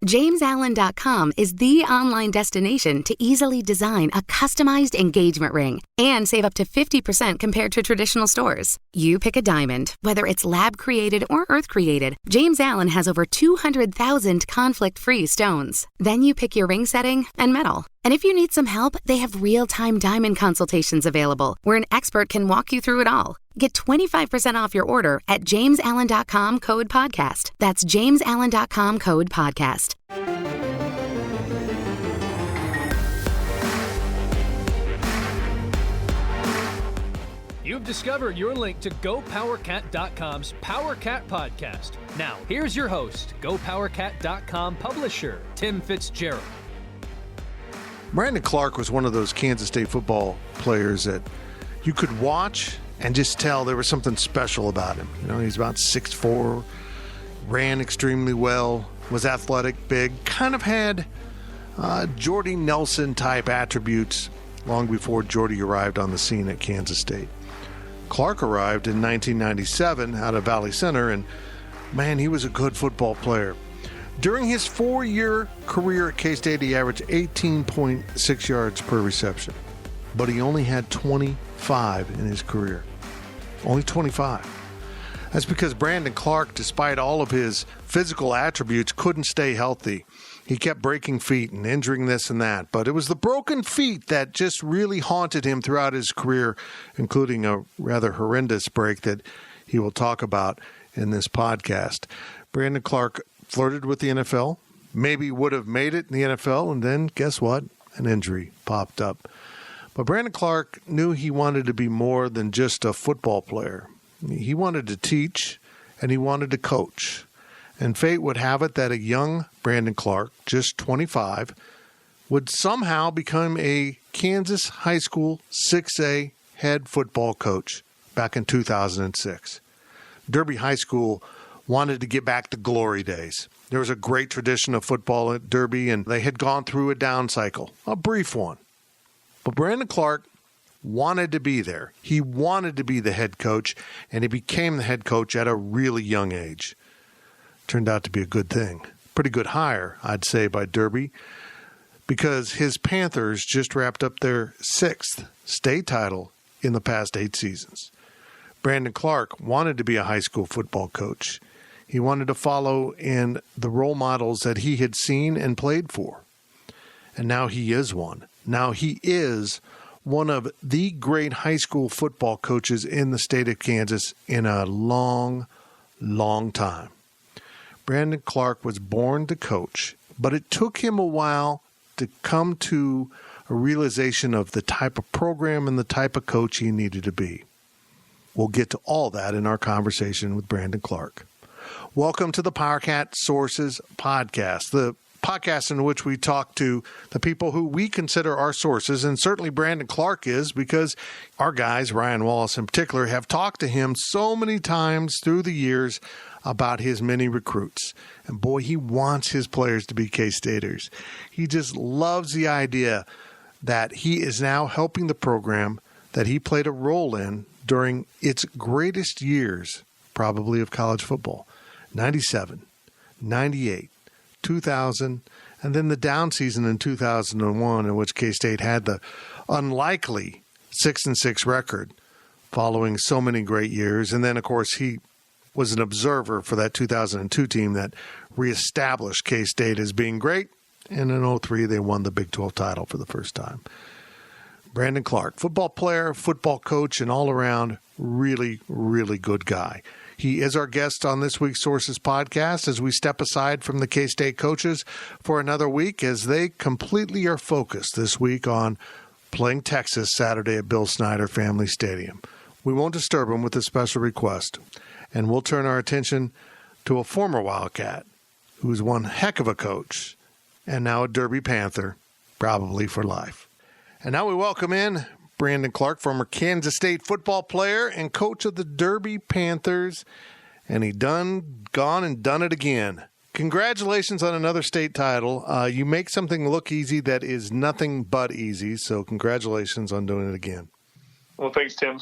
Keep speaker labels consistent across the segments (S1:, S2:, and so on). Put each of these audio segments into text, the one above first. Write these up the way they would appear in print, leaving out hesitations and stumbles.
S1: JamesAllen.com is the online destination to easily design a customized engagement ring and save up to 50% compared to traditional stores. You pick a diamond, whether it's lab-created or earth-created, James Allen has over 200,000 conflict-free stones. Then you pick your ring setting and metal. And if you need some help, they have real-time diamond consultations available, where an expert can walk you through it all. Get 25% off your order at JamesAllen.com code podcast. That's JamesAllen.com code podcast.
S2: You've discovered your link to GoPowercat.com's Powercat Podcast. Now, here's your host, GoPowercat.com publisher, Tim Fitzgerald.
S3: Brandon Clark was one of those Kansas State football players that you could watch and just tell there was something special about him. You know, he's about 6'4", ran extremely well, was athletic, big, kind of had Jordy Nelson-type attributes long before Jordy arrived on the scene at Kansas State. Clark arrived in 1997 out of Valley Center, and, man, he was a good football player. During his 4-year career at K-State, he averaged 18.6 yards per reception, but he only had 25 in his career. Only 25. That's because Brandon Clark, despite all of his physical attributes, couldn't stay healthy. He kept breaking feet and injuring this and that, but it was the broken feet that just really haunted him throughout his career, including a rather horrendous break that he will talk about in this podcast. Brandon Clark flirted with the NFL, maybe would have made it in the NFL, and then guess what? An injury popped up. But Brandon Clark knew he wanted to be more than just a football player. He wanted to teach, and he wanted to coach. And fate would have it that a young Brandon Clark, just 25, would somehow become a Kansas high school 6A head football coach back in 2006. Derby High School wanted to get back to glory days. There was a great tradition of football at Derby, and they had gone through a down cycle, a brief one. But Brandon Clark wanted to be there. He wanted to be the head coach, and he became the head coach at a really young age. Turned out to be a good thing. Pretty good hire, I'd say, by Derby, because his Panthers just wrapped up their 6th state title in the past 8 seasons. Brandon Clark wanted to be a high school football coach. He wanted to follow in the role models that he had seen and played for. And now he is one. Now he is one of the great high school football coaches in the state of Kansas in a long, long time. Brandon Clark was born to coach, but it took him a while to come to a realization of the type of program and the type of coach he needed to be. We'll get to all that in our conversation with Brandon Clark. Welcome to the Powercat Sources Podcast, the podcast in which we talk to the people who we consider our sources, and certainly Brandon Clark is, because our guys, Ryan Wallace in particular, have talked to him so many times through the years about his many recruits. And boy, he wants his players to be K-Staters. He just loves the idea that he is now helping the program that he played a role in during its greatest years, probably, of college football. 97, 98, 2000, and then the down season in 2001, in which K-State had the unlikely 6-6 record following so many great years. And then, of course, he was an observer for that 2002 team that reestablished K-State as being great. And in 2003, they won the Big 12 title for the first time. Brandon Clark, football player, football coach, and all-around really, really good guy. He is our guest on this week's Sources Podcast as we step aside from the K-State coaches for another week as they completely are focused this week on playing Texas Saturday at Bill Snyder Family Stadium. We won't disturb him with a special request, and we'll turn our attention to a former Wildcat who's one heck of a coach and now a Derby Panther, probably for life. And now we welcome in Brandon Clark, former Kansas State football player and coach of the Derby Panthers, and he gone and done it again. Congratulations on another state title. You make something look easy that is nothing but easy, so congratulations on doing it again.
S4: Well, thanks, Tim.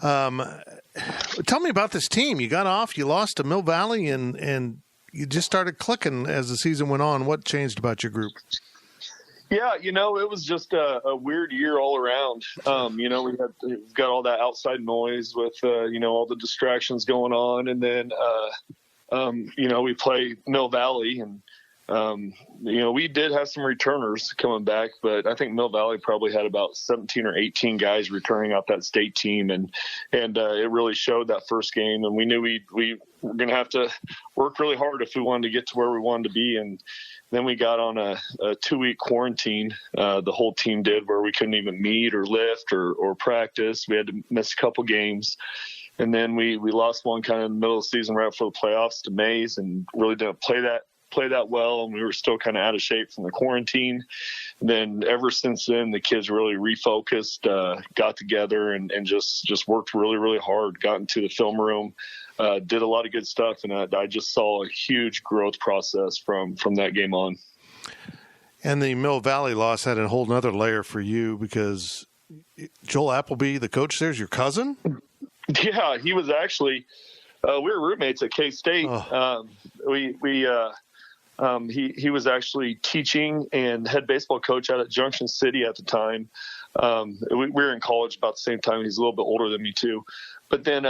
S3: Tell me about this team. You got off, you lost to Mill Valley, and you just started clicking as the season went on. What changed about your group?
S4: Yeah, it was just a weird year all around. We've got all that outside noise with, all the distractions going on. And then, we play Mill Valley and, we did have some returners coming back, but I think Mill Valley probably had about 17 or 18 guys returning off that state team. And it really showed that first game. And we knew we were going to have to work really hard if we wanted to get to where we wanted to be. And then we got on a 2-week quarantine. The whole team did, where we couldn't even meet or lift or practice. We had to miss a couple games. And then we lost one kind of in the middle of the season right before the playoffs to Mays, and really didn't play that well, and we were still kind of out of shape from the quarantine. And then ever since then, the kids really refocused, got together, and just worked really, really hard, got into the film room, did a lot of good stuff, and I just saw a huge growth process from that game on.
S3: And the Mill Valley loss had a whole nother layer for you, because Joel Appleby, the coach there, is your cousin?
S4: Yeah, he was actually we were roommates at K-State. He was actually teaching and head baseball coach out at Junction City at the time. We were in college about the same time. He's a little bit older than me too. But then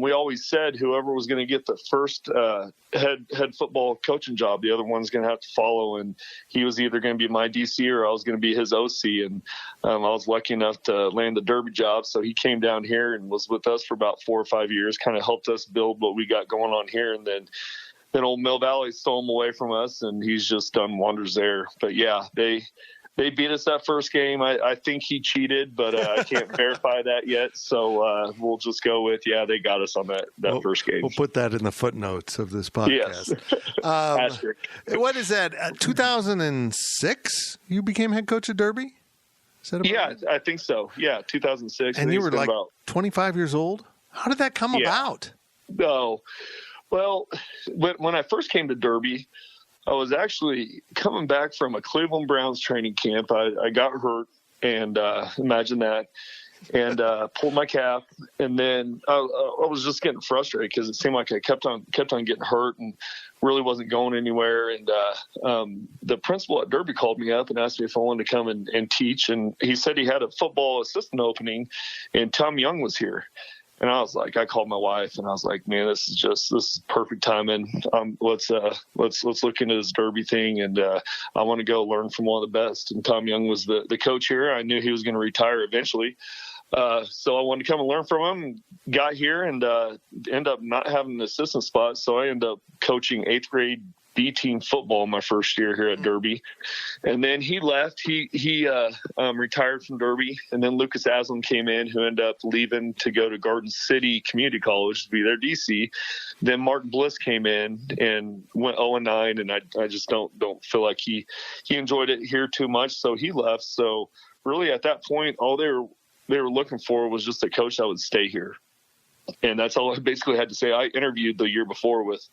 S4: we always said whoever was going to get the first head football coaching job, the other one's going to have to follow. And he was either going to be my DC or I was going to be his OC. And I was lucky enough to land the Derby job. So he came down here and was with us for about 4 or 5 years, kind of helped us build what we got going on here. And then old Mill Valley stole him away from us, and he's just done wonders there. But yeah, they beat us that first game. I think he cheated, but I can't verify that yet. So we'll just go with, they got us on that first game.
S3: We'll put that in the footnotes of this podcast.
S4: Yes.
S3: What is that? 2006, you became head coach at Derby? Is that
S4: I think so. Yeah, 2006.
S3: And you were like 25 years old? How did that come about?
S4: No. Well, when I first came to Derby, I was actually coming back from a Cleveland Browns training camp. I got hurt, and imagine that, and pulled my calf. And then I was just getting frustrated because it seemed like I kept on getting hurt and really wasn't going anywhere. And the principal at Derby called me up and asked me if I wanted to come and teach. And he said he had a football assistant opening, and Tom Young was here. And I was like, I called my wife and I was like, man, this is perfect timing. Let's look into this Derby thing. And I want to go learn from one of the best. And Tom Young was the coach here. I knew he was going to retire eventually. So I wanted to come and learn from him, got here and end up not having an assistant spot. So I ended up coaching 8th grade B team football my first year here at Derby. And then he left. He retired from Derby. And then Lucas Aslam came in, who ended up leaving to go to Garden City Community College to be their DC. Then Mark Bliss came in and went 0-9. And I just don't feel like he enjoyed it here too much. So he left. So really at that point, all they were looking for was just a coach that would stay here. And that's all I basically had to say. I interviewed the year before with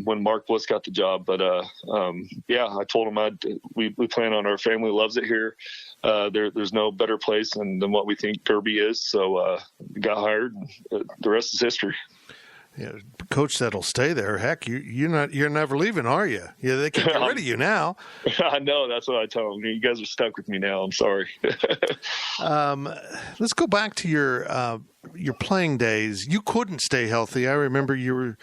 S4: when Mark Bliss got the job, but I told him we plan on, our family loves it here. There's no better place than what we think Derby is. So got hired. The rest is history.
S3: Yeah, coach that'll stay there. Heck, you're never leaving, are you? Yeah, they can get rid of you now.
S4: I know, that's what I tell them. You guys are stuck with me now. I'm sorry.
S3: Let's go back to your playing days. You couldn't stay healthy. I remember you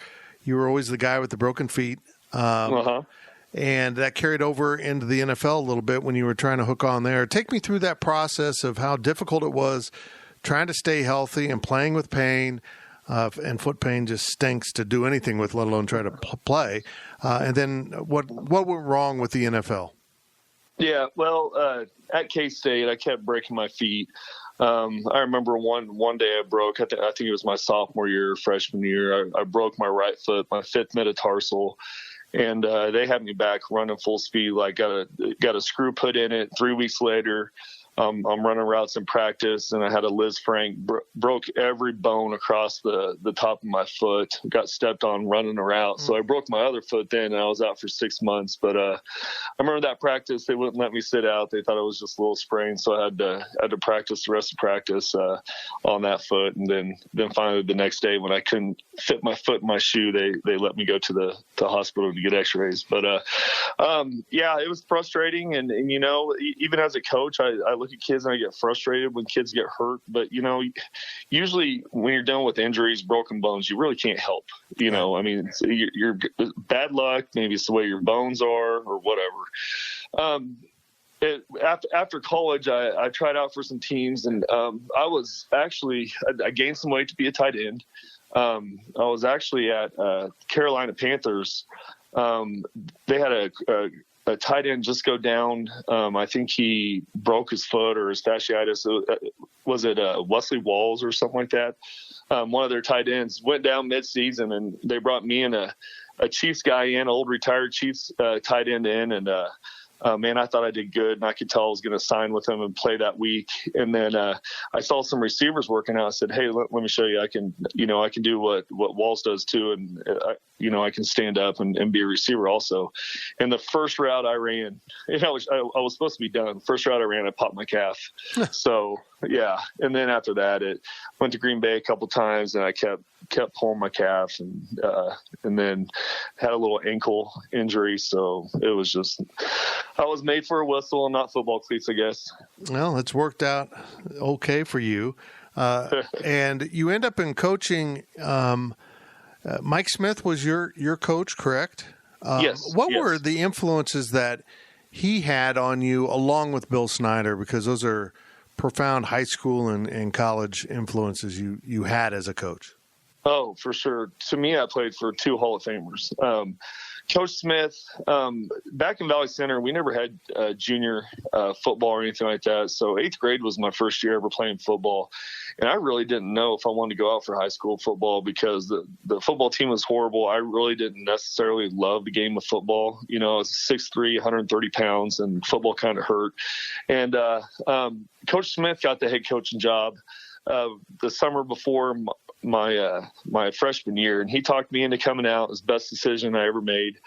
S3: were always the guy with the broken feet. And that carried over into the NFL a little bit when you were trying to hook on there. Take me through that process of how difficult it was trying to stay healthy and playing with pain. And foot pain just stinks to do anything with, let alone try to play. And then what went wrong with the NFL? Yeah,
S4: well, at K-State, I kept breaking my feet. I remember one day I broke, I think it was my sophomore year, freshman year, I broke my right foot, my 5th metatarsal. And they had me back running full speed, like got a screw put in it. 3 weeks later, I'm running routes in practice, and I had a Liz Frank, broke every bone across the top of my foot, got stepped on running a route. So I broke my other foot then, and I was out for 6 months. But I remember that practice, they wouldn't let me sit out. They thought it was just a little sprain. So I had to practice the rest of practice on that foot. And then finally the next day when I couldn't fit my foot in my shoe, they let me go to the hospital to get x-rays. But yeah, it was frustrating. And even as a coach, I look at kids and I get frustrated when kids get hurt. But, usually when you're dealing with injuries, broken bones, you really can't help. I mean, you're bad luck. Maybe it's the way your bones are or whatever. After college, I tried out for some teams, and I gained some weight to be a tight end. I was actually at Carolina Panthers. They had a tight end just go down. I think he broke his foot or his fasciitis. Was it Wesley Walls or something like that? One of their tight ends went down mid-season, and they brought me and a Chiefs guy in, old retired Chiefs tight end in, and man, I thought I did good, and I could tell I was going to sign with him and play that week. And then I saw some receivers working out. I said, "Hey, let me show you. I can do what Walls does too, and I can stand up and be a receiver also." And the first route I ran, I was supposed to be done. First route I ran, I popped my calf. So yeah, and then after that, it went to Green Bay a couple times, and I kept pulling my calf, and then had a little ankle injury. So it was just, I was made for a whistle and not football cleats, I guess.
S3: Well, it's worked out okay for you. And you end up in coaching. Mike Smith was your coach, correct?
S4: Yes.
S3: What were the influences that he had on you along with Bill Snyder? Because those are profound high school and college influences you had as a coach.
S4: Oh, for sure. To me, I played for two Hall of Famers. Coach Smith, back in Valley Center, we never had junior football or anything like that. So 8th grade was my first year ever playing football. And I really didn't know if I wanted to go out for high school football because the football team was horrible. I really didn't necessarily love the game of football. I was 6'3", 130 pounds, and football kind of hurt. And Coach Smith got the head coaching job the summer before my freshman year, and he talked me into coming out. It was the best decision I ever made.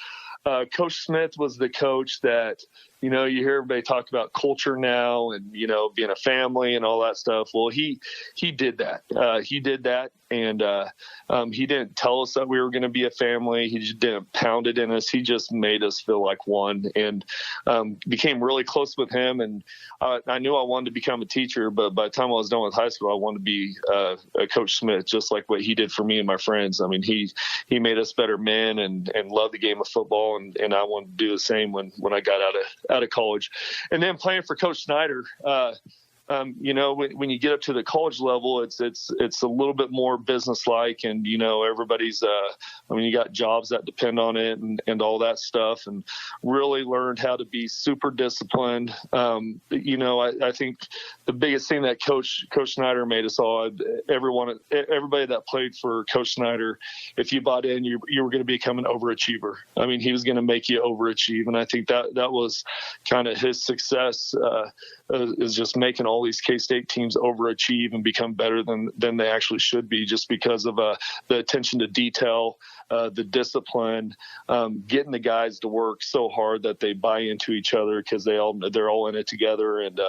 S4: Coach Smith was the coach that, you hear everybody talk about culture now and, being a family and all that stuff. Well, he did that. He did that. And he didn't tell us that we were going to be a family. He just didn't pound it in us. He just made us feel like one, and became really close with him. And I knew I wanted to become a teacher, but by the time I was done with high school, I wanted to be a Coach Smith, just like what he did for me and my friends. I mean, he made us better men and loved the game of football. And I wanted to do the same when I got out of college. And then playing for Coach Snyder, when you get up to the college level, it's a little bit more business-like, and everybody's you got jobs that depend on it and all that stuff, and really learned how to be super disciplined. I think the biggest thing that Coach Snyder made us all, everybody that played for Coach Snyder, if you bought in, you were going to become an overachiever. I mean, he was going to make you overachieve, and I think that was kind of his success. Is just making all these K-State teams overachieve and become better than they actually should be, just because of the attention to detail, the discipline, getting the guys to work so hard that they buy into each other because they're all in it together. And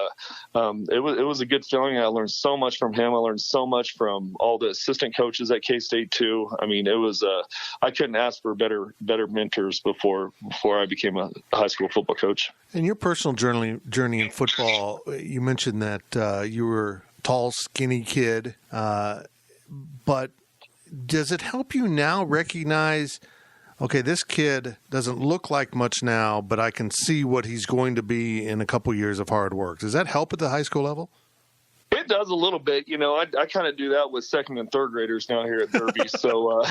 S4: it was a good feeling. I learned so much from him. I learned so much from all the assistant coaches at K-State too. I mean, it was I couldn't ask for better mentors before I became a high school football coach.
S3: In your personal journey in football, you mentioned that you were a tall, skinny kid, but does it help you now recognize, okay, this kid doesn't look like much now, but I can see what he's going to be in a couple years of hard work? Does that help at the high school level?
S4: It does a little bit. I kind of do that with second and third graders now here at Derby. So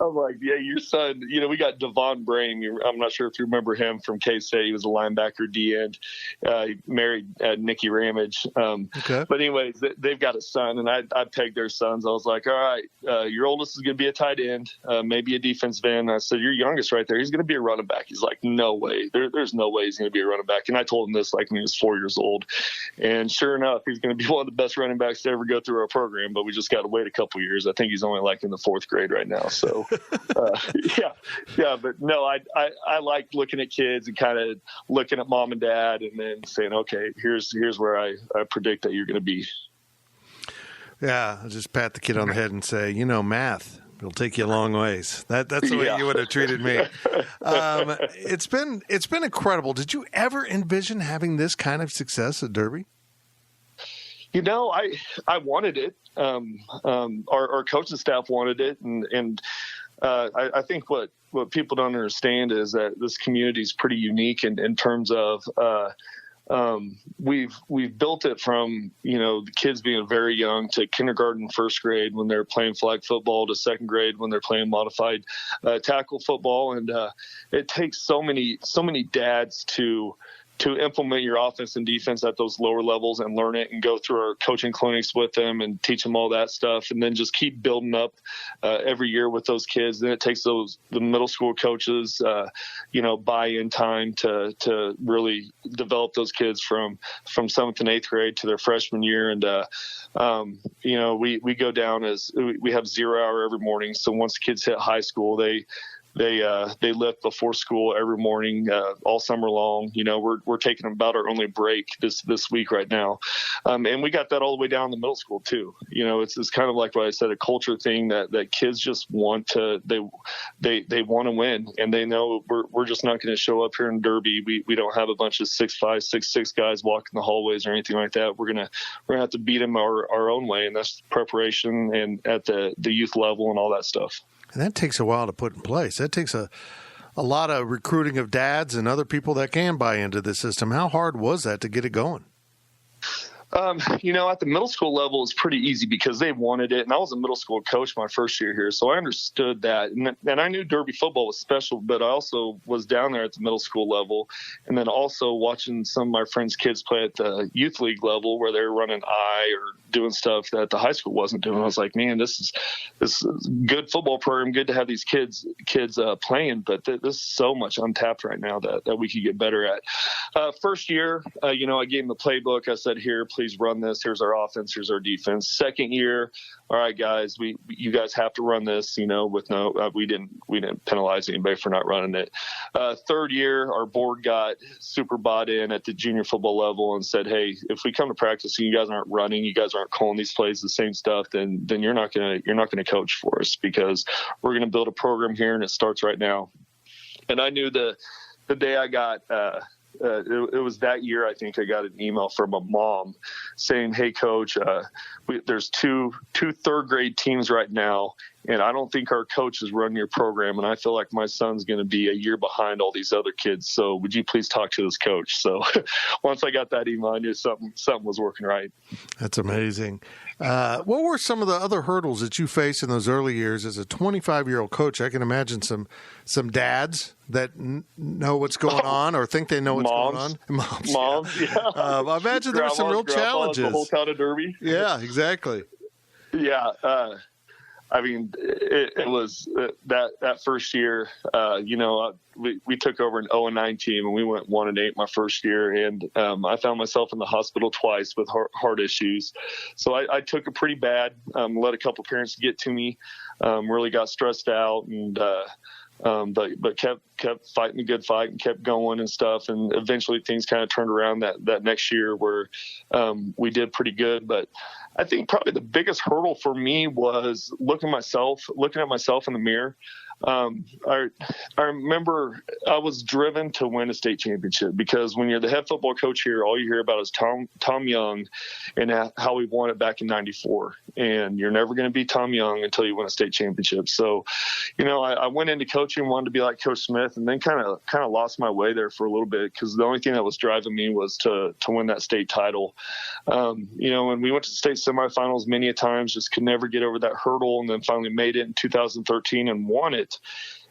S4: I'm like, yeah, your son, we got Devon Brame. I'm not sure if you remember him from K-State. He was a linebacker D-end. He married Nikki Ramage.
S3: Okay.
S4: But anyways, they've got a son, and I pegged their sons. I was like, all right, your oldest is going to be a tight end, maybe a defensive end. I said, your youngest right there, he's going to be a running back. He's like, no way. There's no way he's going to be a running back. And I told him this like when he was 4 years old. And sure enough, he's going to be one of the best running backs to ever go through our program, but we just got to wait a couple years. I think he's only like in the fourth grade right now. So yeah, but no, I like looking at kids and kind of looking at mom and dad and then saying, okay, here's where I predict that you're going to be.
S3: Yeah. I'll just pat the kid on the head and say, math, it'll take you a long ways. That's the way you would have treated me. It's been incredible. Did you ever envision having this kind of success at Derby?
S4: I wanted it. Our coaching staff wanted it. And I think what people don't understand is that this community is pretty unique in terms of we've built it from, the kids being very young to kindergarten, first grade when they're playing flag football to second grade when they're playing modified tackle football. And it takes so many dads to implement your offense and defense at those lower levels and learn it and go through our coaching clinics with them and teach them all that stuff. And then just keep building up every year with those kids. Then it takes the middle school coaches, buy-in time to really develop those kids from 7th and 8th grade to their freshman year. And, we go down as we have 0 hour every morning. So once the kids hit high school, they lift before school every morning, all summer long. We're taking about our only break this week right now. And we got that all the way down to middle school too. It's kind of like what I said, a culture thing that kids just want to, they want to win, and they know we're just not going to show up here in Derby. We don't have a bunch of 6'5", 6'6" guys walking the hallways or anything like that. We're going to have to beat them our own way. And that's preparation and at the youth level and all that stuff.
S3: And that takes a while to put in place. That takes a lot of recruiting of dads and other people that can buy into the system. How hard was that to get it going?
S4: At the middle school level, it's pretty easy because they wanted it. And I was a middle school coach my first year here, so I understood that. And I knew Derby football was special, but I also was down there at the middle school level. And then also watching some of my friends' kids play at the youth league level where they're running I or doing stuff that the high school wasn't doing. I was like, man, this is good football program. Good to have these kids playing, but there's so much untapped right now that we could get better at. First year, I gave them the playbook. I said, here, please run this. Here's our offense. Here's our defense. Second year, all right, guys, you guys have to run this. With no, we didn't penalize anybody for not running it. Third year, our board got super bought in at the junior football level and said, hey, if we come to practice and you guys aren't running, you guys aren't calling these plays the same stuff, then you're not gonna coach for us, because we're gonna build a program here and it starts right now. And I knew the day I got. It was that year, I think I got an email from a mom saying, hey, coach, there's two third grade teams right now, and I don't think our coach is running your program, and I feel like my son's going to be a year behind all these other kids. So would you please talk to this coach? So once I got that email, I knew something was working right.
S3: That's amazing. What were some of the other hurdles that you faced in those early years as a 25-year-old coach? I can imagine some dads that know what's going on or think they know what's going on. Moms, yeah. I imagine there were some real challenges.
S4: The whole town of Derby.
S3: Yeah, exactly.
S4: Yeah. I mean, it was that first year, we took over an 0-9 team and we went 1-8 my first year. And I found myself in the hospital twice with heart issues. So I took it pretty bad, let a couple parents get to me, really got stressed out, and but kept fighting a good fight and kept going and stuff. And eventually things kind of turned around that next year where we did pretty good. But I think probably the biggest hurdle for me was looking at myself in the mirror. I remember I was driven to win a state championship, because when you're the head football coach here, all you hear about is Tom Young and how we won it back in '94. And you're never going to be Tom Young until you win a state championship. So, I went into coaching, wanted to be like Coach Smith, and then kind of lost my way there for a little bit, because the only thing that was driving me was to win that state title. And we went to the state semifinals many a times, just could never get over that hurdle, and then finally made it in 2013 and won it.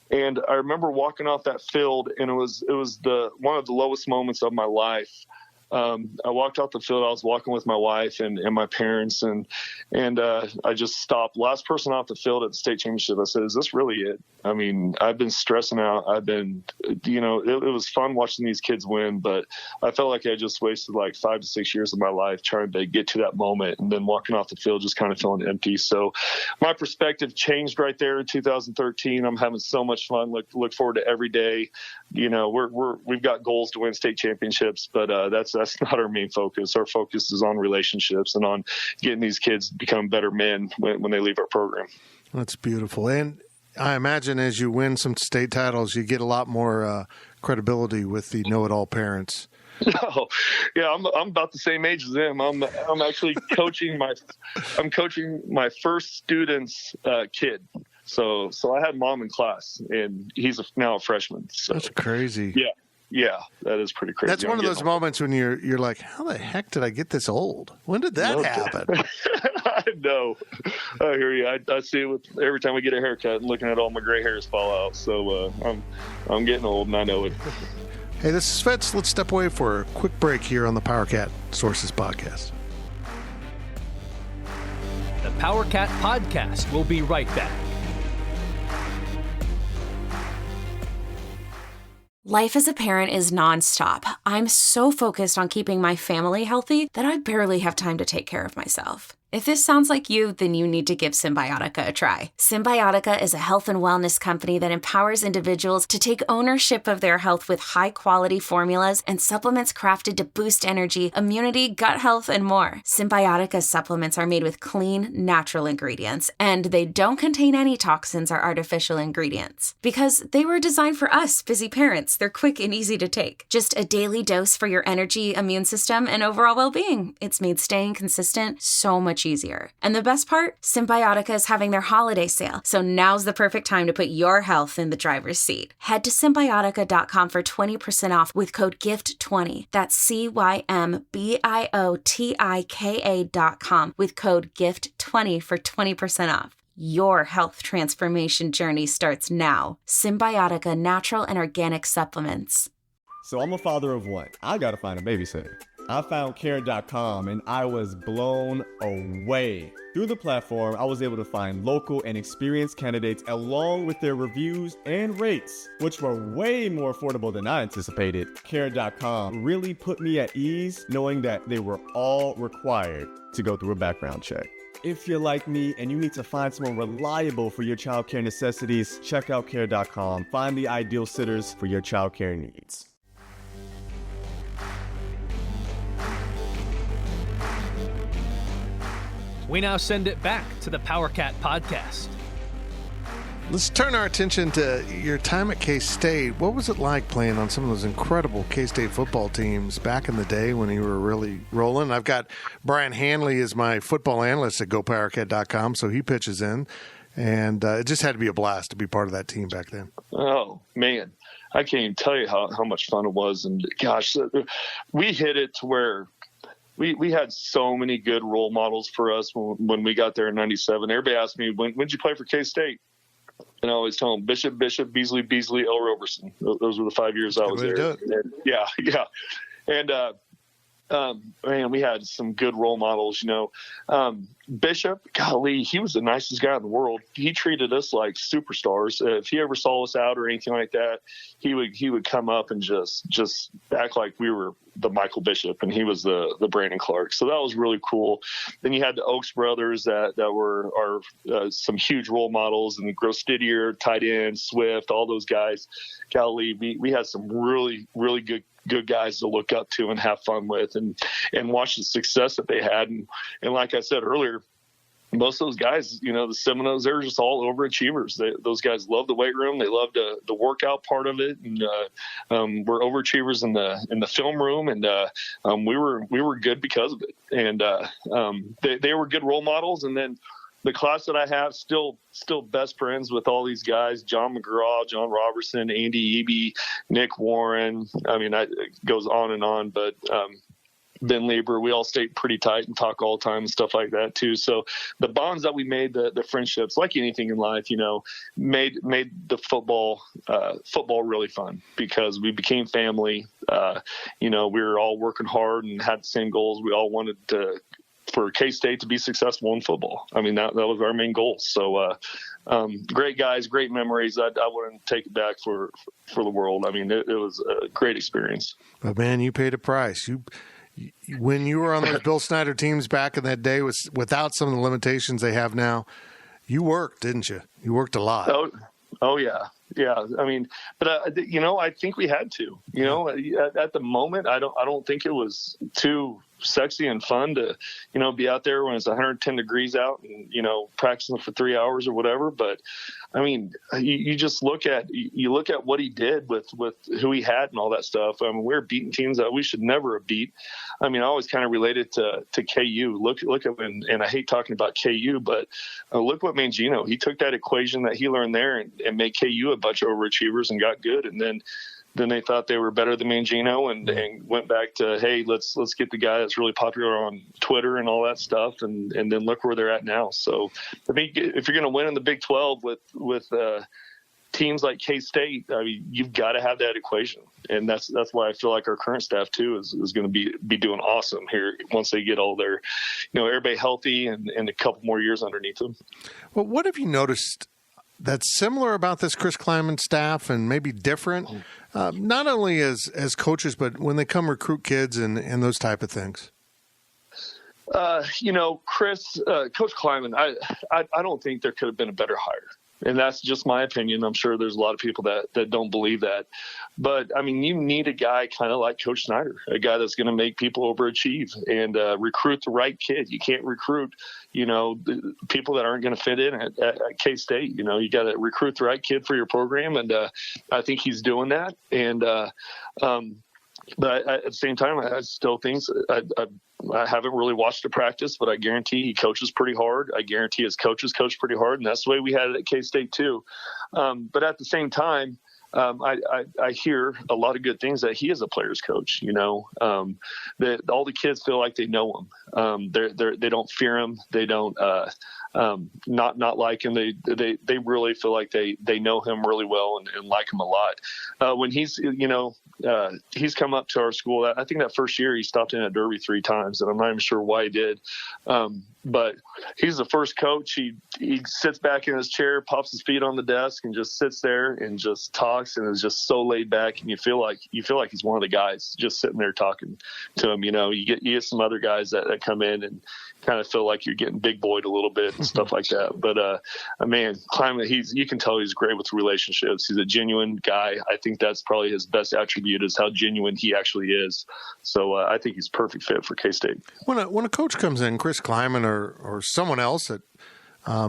S4: And I remember walking off that field, and it was one of the lowest moments of my life. I walked off the field. I was walking with my wife and my parents, and I just stopped. Last person off the field at the state championship, I said, "Is this really it?" I mean, I've been stressing out. I've been, it was fun watching these kids win, but I felt like I just wasted like 5 to 6 years of my life trying to get to that moment, and then walking off the field just kind of feeling empty. So my perspective changed right there in 2013. I'm having so much fun. Look forward to every day. We've got goals to win state championships, but that's not our main focus. Our focus is on relationships and on getting these kids to become better men when they leave our program.
S3: That's beautiful. And I imagine as you win some state titles, you get a lot more credibility with the know-it-all parents.
S4: Oh, yeah, I'm about the same age as them. I'm actually coaching my first student's kid. So I had mom in class, and he's now a freshman. So
S3: that's crazy.
S4: Yeah, that is pretty crazy.
S3: That's one of those moments when you're like, how the heck did I get this old? When did that happen?
S4: I know. I hear you. I see it every time we get a haircut and looking at all my gray hairs fall out. So I'm getting old, and I know it.
S3: Hey, this is Fitz. Let's step away for a quick break here on the Powercat Sources Podcast.
S2: The Powercat Podcast will be right back.
S5: Life as a parent is nonstop. I'm so focused on keeping my family healthy that I barely have time to take care of myself. If this sounds like you, then you need to give Symbiotica a try. Symbiotica is a health and wellness company that empowers individuals to take ownership of their health with high-quality formulas and supplements crafted to boost energy, immunity, gut health, and more. Symbiotica supplements are made with clean, natural ingredients, and they don't contain any toxins or artificial ingredients. Because they were designed for us, busy parents. They're quick and easy to take. Just a daily dose for your energy, immune system, and overall well-being. It's made staying consistent so much easier. And the best part? Symbiotica is having their holiday sale, so now's the perfect time to put your health in the driver's seat. Head to Symbiotica.com for 20% off with code GIFT20. That's CYMBIOTIKA.com with code GIFT20 for 20% off. Your health transformation journey starts now. Symbiotica Natural and Organic Supplements.
S6: So I'm a father of one. I gotta find a babysitter. I found Care.com and I was blown away. Through the platform, I was able to find local and experienced candidates along with their reviews and rates, which were way more affordable than I anticipated. Care.com really put me at ease knowing that they were all required to go through a background check. If you're like me and you need to find someone reliable for your childcare necessities, check out Care.com. Find the ideal sitters for your childcare needs.
S2: We now send it back to the Powercat Podcast.
S3: Let's turn our attention to your time at K-State. What was it like playing on some of those incredible K-State football teams back in the day when you were really rolling? I've got Brian Hanley as my football analyst at GoPowercat.com, so he pitches in. And it just had to be a blast to be part of that team back then.
S4: Oh, man. I can't even tell you how much fun it was. And, gosh, we hit it to where we had so many good role models for us when we got there in 97. Everybody asked me, when did you play for K-State? And I always tell them Bishop, Beasley, L. Roberson. Those were the 5 years I was there. And, yeah. And, man, we had some good role models, Bishop, golly, he was the nicest guy in the world. He treated us like superstars. If he ever saw us out or anything like that, he would come up and just act like we were the Michael Bishop and he was the Brandon Clark. So that was really cool. Then you had the Oaks brothers that were some huge role models, and Grostidier, tight end, Swift, all those guys. Golly, we had some really, really good guys to look up to and have fun with and watch the success that they had. And like I said earlier, most of those guys, the Seminoles, they're just all overachievers. Those guys love the weight room. They love the workout part of it. And we're overachievers in the film room. And we were good because of it. And they were good role models. And then the class that I have, still best friends with all these guys: John McGraw, John Robertson, Andy Eby, Nick Warren. I mean, it goes on and on, but Ben Lieber, we all stay pretty tight and talk all the time and stuff like that too. So the bonds that we made, the friendships, like anything in life, made the football really fun, because we became family. We were all working hard and had the same goals. We all wanted for K-State to be successful in football. I mean, that was our main goal. So great guys, great memories. I wouldn't take it back for the world. I mean, it was a great experience.
S3: But man, you paid a price. When you were on those Bill Snyder teams back in that day, without some of the limitations they have now, you worked, didn't you? You worked a lot.
S4: Oh yeah. Yeah. I mean, but I think we had to, at the moment, I don't think it was too sexy and fun to, be out there when it's 110 degrees out and, practicing for 3 hours or whatever. But I mean, you just look at what he did with who he had and all that stuff. I mean, we're beating teams that we should never have beat. I mean, I always kind of related to KU. Look at, and I hate talking about KU, but look what Mangino, he took that equation that he learned there and made KU a bunch of overachievers and got good. And then they thought they were better than Mangino and went back to, hey, let's get the guy that's really popular on Twitter and all that stuff. And then look where they're at now. So I think if you're going to win in the Big 12 with teams like K-State, I mean, you've got to have that equation. And that's why I feel like our current staff too is going to be doing awesome here once they get all their, everybody healthy and a couple more years underneath them.
S3: Well, what have you noticed that's similar about this Chris Kleiman staff and maybe different, not only as coaches, but when they come recruit kids and those type of things? Coach Kleiman, I don't think there could have been a better hire. And that's just my opinion. I'm sure there's a lot of people that don't believe that. But, I mean, you need a guy kind of like Coach Snyder, a guy that's going to make people overachieve and recruit the right kid. You can't recruit, people that aren't going to fit in at K-State. You got to recruit the right kid for your program. And I think he's doing that. And but at the same time, I still think I haven't really watched a practice, but I guarantee he coaches pretty hard. I guarantee his coaches coach pretty hard, and that's the way we had it at K-State too. But at the same time, I hear a lot of good things that he is a player's coach. That all the kids feel like they know him. They don't fear him. They don't not like him. They really feel like they know him really well and like him a lot. When he's come up to our school, I think that first year he stopped in at Derby 3 times, and I'm not even sure why he did. But he's the first coach. He sits back in his chair, pops his feet on the desk, and just sits there and just talks, and is just so laid back. And you feel like he's one of the guys just sitting there talking to him. You get some other guys that come in and kind of feel like you're getting big boyed a little bit and stuff like that. But man, Kleiman, you can tell he's great with relationships. He's a genuine guy. I think that's probably his best attribute, is how genuine he actually is. So I think he's a perfect fit for K-State. When a coach comes in, Chris Kleiman or someone else that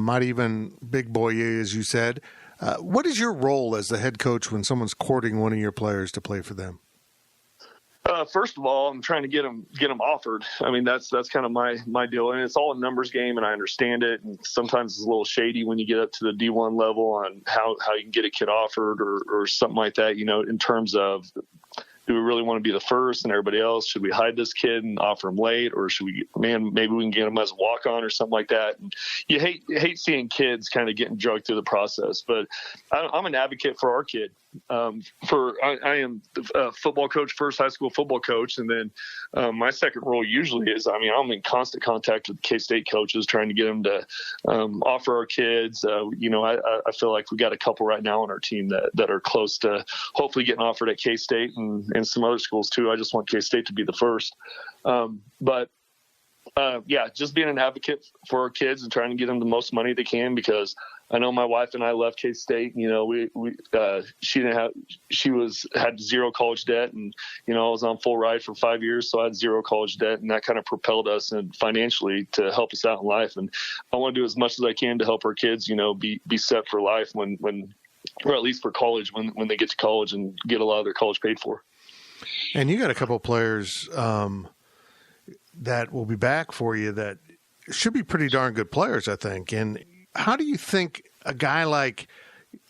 S3: might even big boy you, as you said, what is your role as the head coach when someone's courting one of your players to play for them?
S4: First of all, I'm trying to get them offered. I mean, that's kind of my deal. And it's all a numbers game, and I understand it. And sometimes it's a little shady when you get up to the D1 level on how you can get a kid offered or something like that, in terms of, do we really want to be the first and everybody else? Should we hide this kid and offer him late, or should we, maybe we can get him as a walk-on or something like that? And you hate seeing kids kind of getting drugged through the process, but I'm an advocate for our kid. I am a football coach first, high school football coach. And then my second role usually is, I'm in constant contact with K-State coaches, trying to get them to offer our kids. I feel like we got a couple right now on our team that are close to hopefully getting offered at K-State and some other schools too. I just want K-State to be the first. Just being an advocate for our kids and trying to get them the most money they can, because I know my wife and I left K-State. You know, had zero college debt, and I was on full ride for 5 years, so I had zero college debt, and that kind of propelled us and financially to help us out in life. And I want to do as much as I can to help our kids, be set for life when or at least for college when they get to college and get a lot of their college paid for.
S3: And you got a couple of players that will be back for you that should be pretty darn good players, I think. And how do you think a guy like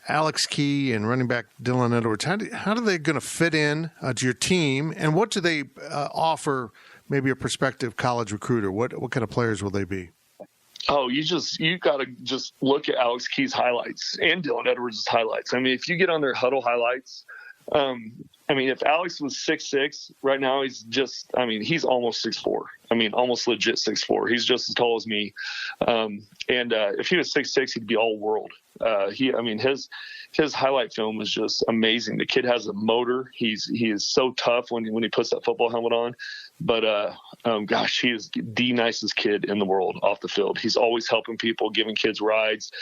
S3: Alex Key and running back Dylan Edwards, how are they going to fit in to your team? And what do they offer maybe a prospective college recruiter? What kind of players will they be?
S4: Oh, you got to just look at Alex Key's highlights and Dylan Edwards' highlights. I mean, if you get on their huddle highlights, if Alex was 6'6", right now he's almost 6'4". Almost legit 6'4". He's just as tall as me. If he was 6'6", he'd be all world. His highlight film is just amazing. The kid has a motor. He is so tough when he puts that football helmet on. But he is the nicest kid in the world off the field. He's always helping people, giving kids rides.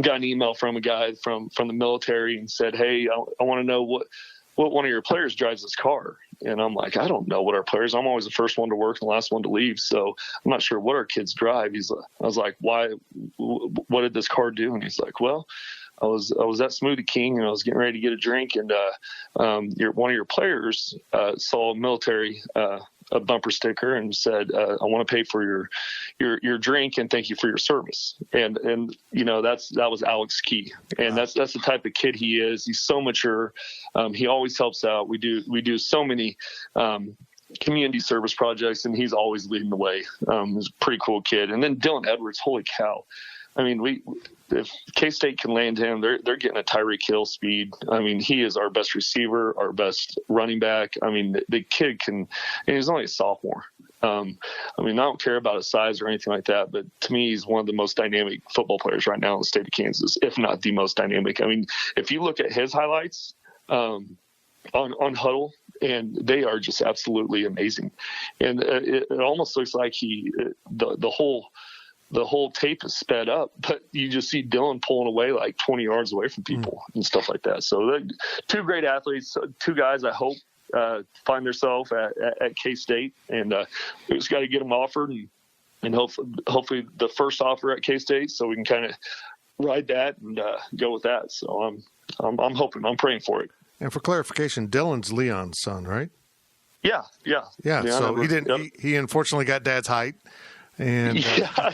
S4: Got an email from a guy from the military and said, "Hey, I want to know what one of your players drives this car." And I'm like, "I don't know what our players. I'm always the first one to work and the last one to leave, so I'm not sure what our kids drive." I was like, "Why? What did this car do?" And he's like, "Well, I was at Smoothie King and I was getting ready to get a drink, and one of your players saw a military a bumper sticker and said, I want to pay for your drink and thank you for your service." And that was Alex Key. And that's the type of kid he is. He's so mature. He always helps out. We do so many community service projects, and he's always leading the way. He's a pretty cool kid. And then Dylan Edwards, holy cow. If K-State can land him, they're getting a Tyreek Hill speed. He is our best receiver, our best running back. The kid can, and he's only a sophomore. I don't care about his size or anything like that, but to me, he's one of the most dynamic football players right now in the state of Kansas, if not the most dynamic. If you look at his highlights on Huddle, and they are just absolutely amazing. And it almost looks like the whole tape is sped up, but you just see Dylan pulling away like 20 yards away from people and stuff like that. So they're two great athletes, two guys I hope find themselves at K-State, and we just got to get them offered and hopefully the first offer at K-State, so we can kind of ride that and go with that. So I'm hoping, I'm praying for it. And for clarification, Dylan's Leon's son, right? Yeah. So he didn't. Yep. He unfortunately got Dad's height. And I'll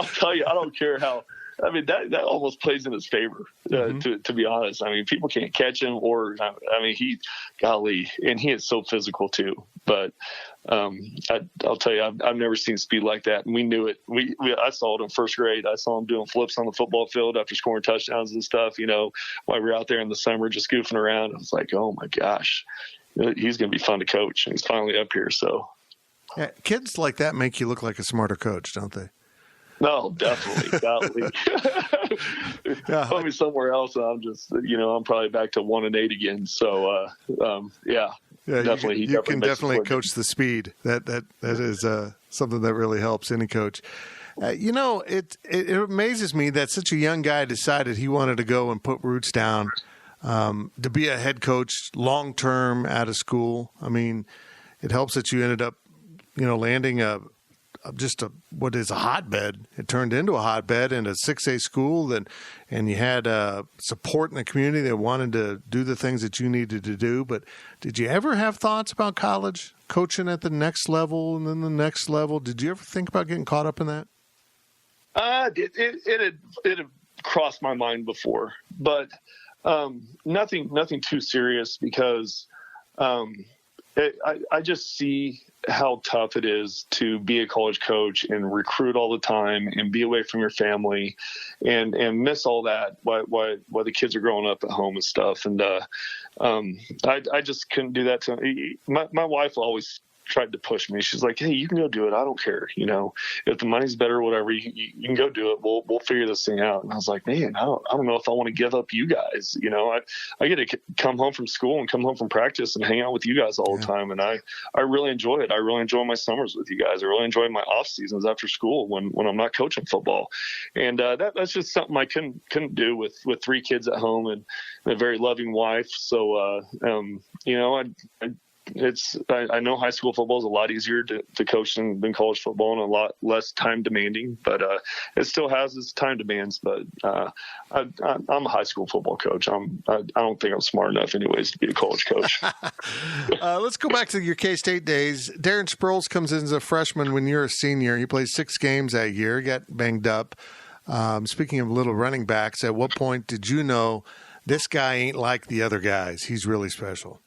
S4: tell you, I don't care how. That almost plays in his favor, to be honest. People can't catch him, and he is so physical too. But I'll tell you, I've never seen speed like that. And we knew it. I saw it in first grade. I saw him doing flips on the football field after scoring touchdowns and stuff, while we were out there in the summer just goofing around. I was like, oh my gosh, he's going to be fun to coach. And he's finally up here. So. Yeah, kids like that make you look like a smarter coach, don't they? No, definitely. Put me somewhere else, and I'm just, I'm probably back to 1-8 again. So, definitely. You can definitely coach the speed. That is something that really helps any coach. It amazes me that such a young guy decided he wanted to go and put roots down to be a head coach long term out of school. It helps that you ended up landing what is a hotbed. It turned into a hotbed in a 6A school, and you had support in the community that wanted to do the things that you needed to do. But did you ever have thoughts about college, coaching at the next level and then the next level? Did you ever think about getting caught up in that? It had crossed my mind before, but nothing too serious, because I just see how tough it is to be a college coach and recruit all the time and be away from your family and miss all that while the kids are growing up at home and stuff. And I just couldn't do that to my wife. Always tried to push me. She's like, hey, you can go do it. I don't care. You know, if the money's better or whatever, you can go do it. We'll figure this thing out. And I was like, man, I don't know if I want to give up you guys. You know, I get to come home from school and come home from practice and hang out with you guys all the time. And I really enjoy it. I really enjoy my summers with you guys. I really enjoy my off seasons after school when I'm not coaching football. And that's just something I couldn't do with 3 kids at home and a very loving wife. So, you know, I know high school football is a lot easier to coach than college football and a lot less time demanding, but it still has its time demands. But I'm a high school football coach. I don't think I'm smart enough anyways to be a college coach.
S3: Let's go back to your K-State days. Darren Sproles comes in as a freshman when you're a senior. He plays 6 games that year, got banged up. Speaking of little running backs, at what point did you know this guy ain't like the other guys? He's really special.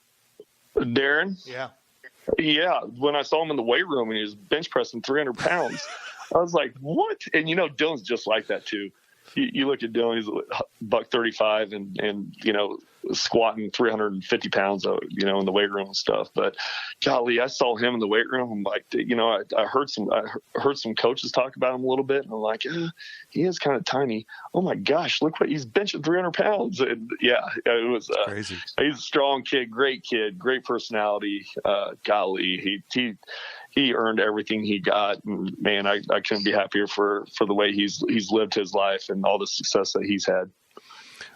S4: Darren? Yeah. When I saw him in the weight room and he was bench pressing 300 pounds, I was like, what? And, you know, Dylan's just like that too. You look at Dylan, he's $135 and, you know, squatting 350 pounds, you know, in the weight room and stuff. But golly, I saw him in the weight room. I'm like, you know, I heard some coaches talk about him a little bit. And I'm like, he is kind of tiny. Oh my gosh, look what he's benching 300 pounds. And yeah, it was crazy. He's a strong kid, great personality. Golly, he earned everything he got. And man, I couldn't be happier for the way he's lived his life and all the success that he's had.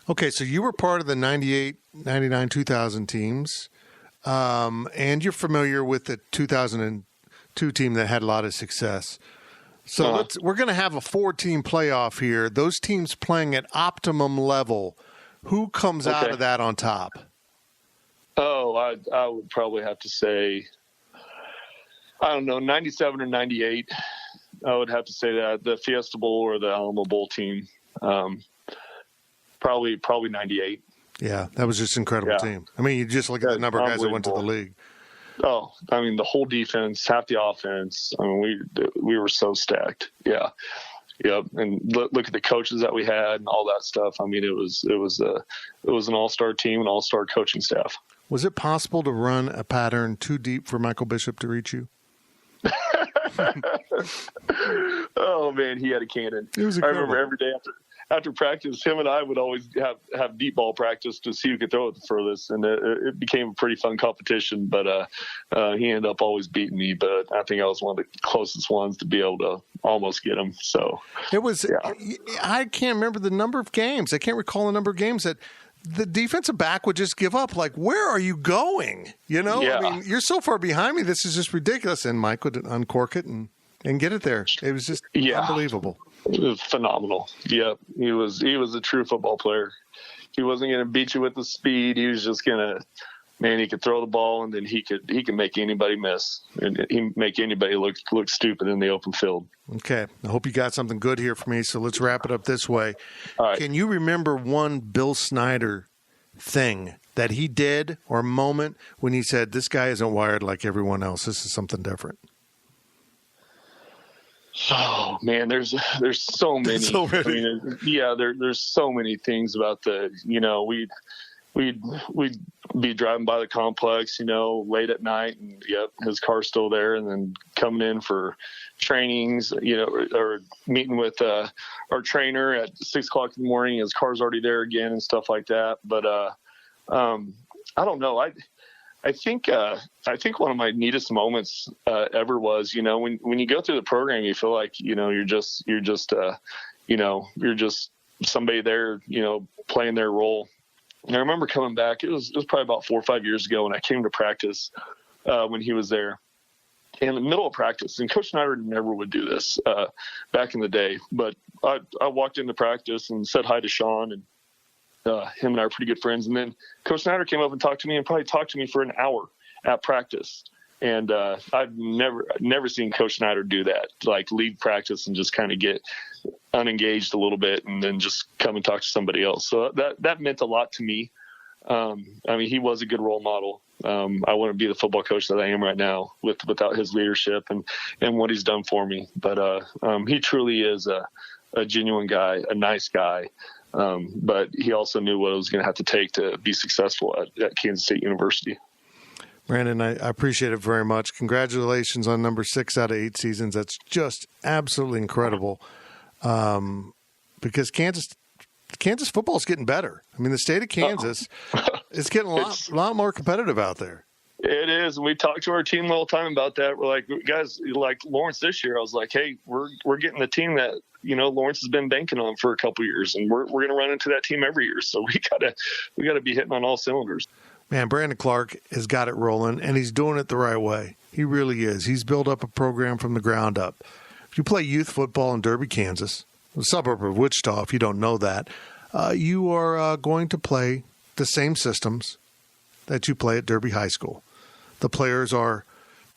S3: Okay, so you were part of the 98, 99, 2000 teams, and you're familiar with the 2002 team that had a lot of success. So we're going to have a 4-team playoff here. Those teams playing at optimum level. Who comes out of that on top?
S4: Oh, I would probably have to say, I don't know, 97 or 98. I would have to say that the Fiesta Bowl or the Alamo Bowl team. Probably 98.
S3: Yeah, that was just an incredible team. I mean, you just look at the number of guys that went to the league.
S4: Oh, I mean, the whole defense, half the offense. I mean, we were so stacked. Yeah. Yep. And look at the coaches that we had and all that stuff. I mean, it was an all-star team and all-star coaching staff. Was
S3: it possible to run a pattern too deep for Michael Bishop to reach you?
S4: Oh man, he had a cannon. It was incredible. I remember every day after practice, him and I would always have deep ball practice to see who could throw it the furthest, and it became a pretty fun competition. But he ended up always beating me. But I think I was one of the closest ones to be able to almost get him. So
S3: it was. Yeah. I can't remember the number of games. I can't recall the number of games that the defensive back would just give up. Like, where are you going? You know, I mean, you're so far behind me. This is just ridiculous. And Mike would uncork it and get it there. It was just unbelievable.
S4: It was phenomenal. Yep. He was a true football player. He wasn't going to beat you with the speed. He was just going to, man, he could throw the ball and then he could make anybody miss and he make anybody look stupid in the open field.
S3: Okay. I hope you got something good here for me. So let's wrap it up this way.
S4: All right.
S3: Can you remember one Bill Snyder thing that he did or moment when he said, this guy isn't wired like everyone else? This is something different.
S4: Oh man, there's so many. I mean, there's so many things about we'd be driving by the complex, late at night, and his car's still there, and then coming in for trainings, or meeting with our trainer at 6:00 in the morning. His car's already there again and stuff like that. But I don't know. I think one of my neatest moments ever was, when you go through the program, you feel like, you're just somebody there, playing their role. And I remember coming back, it was probably about 4 or 5 years ago, and I came to practice when he was there in the middle of practice. And Coach Snyder never would do this back in the day, but I walked into practice and said hi to Sean, and him and I are pretty good friends. And then Coach Snyder came up and talked to me, and probably talked to me for an hour at practice. And I've never seen Coach Snyder do that, like leave practice and just kind of get unengaged a little bit and then just come and talk to somebody else. So that meant a lot to me. I mean, he was a good role model. I wouldn't be the football coach that I am right now without his leadership and what he's done for me. But he truly is a genuine guy, a nice guy. But he also knew what it was going to have to take to be successful at Kansas State University.
S3: Brandon, I appreciate it very much. Congratulations on number 6 out of 8 seasons. That's just absolutely incredible. Because Kansas football is getting better. I mean, the state of Kansas is getting a lot more competitive out there.
S4: It is. We talked to our team the whole time about that. We're like, guys, like Lawrence this year, I was like, hey, we're getting the team that, Lawrence has been banking on for a couple of years, and we're going to run into that team every year. So we gotta be hitting on all cylinders.
S3: Man, Brandon Clark has got it rolling, and he's doing it the right way. He really is. He's built up a program from the ground up. If you play youth football in Derby, Kansas, a suburb of Wichita, if you don't know that, you are going to play the same systems that you play at Derby High School. The players are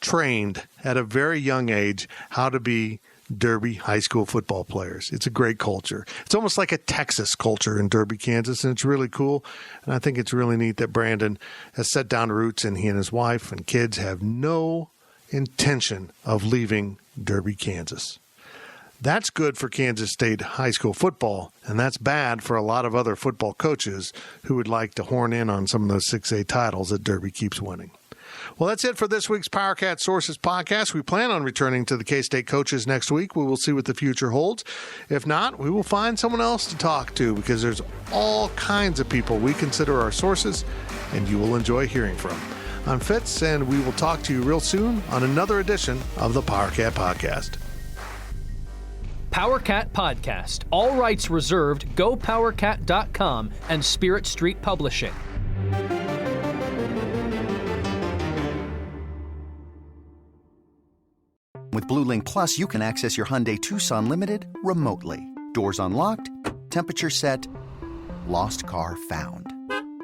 S3: trained at a very young age how to be Derby High School football players. It's a great culture. It's almost like a Texas culture in Derby, Kansas, and it's really cool. And I think it's really neat that Brandon has set down roots, and he and his wife and kids have no intention of leaving Derby, Kansas. That's good for Kansas State high school football, and that's bad for a lot of other football coaches who would like to horn in on some of those 6A titles that Derby keeps winning. Well, that's it for this week's Powercat Sources podcast. We plan on returning to the K-State coaches next week. We will see what the future holds. If not, we will find someone else to talk to, because there's all kinds of people we consider our sources, and you will enjoy hearing from. I'm Fitz, and we will talk to you real soon on another edition of the Powercat Podcast.
S2: Powercat Podcast. All rights reserved. GoPowercat.com and Spirit Street Publishing.
S7: With Blue Link Plus, you can access your Hyundai Tucson Limited remotely. Doors unlocked, temperature set, lost car found.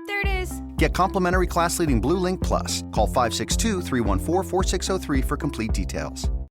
S8: There it is.
S7: Get complimentary class-leading Blue Link Plus. Call 562-314-4603 for complete details.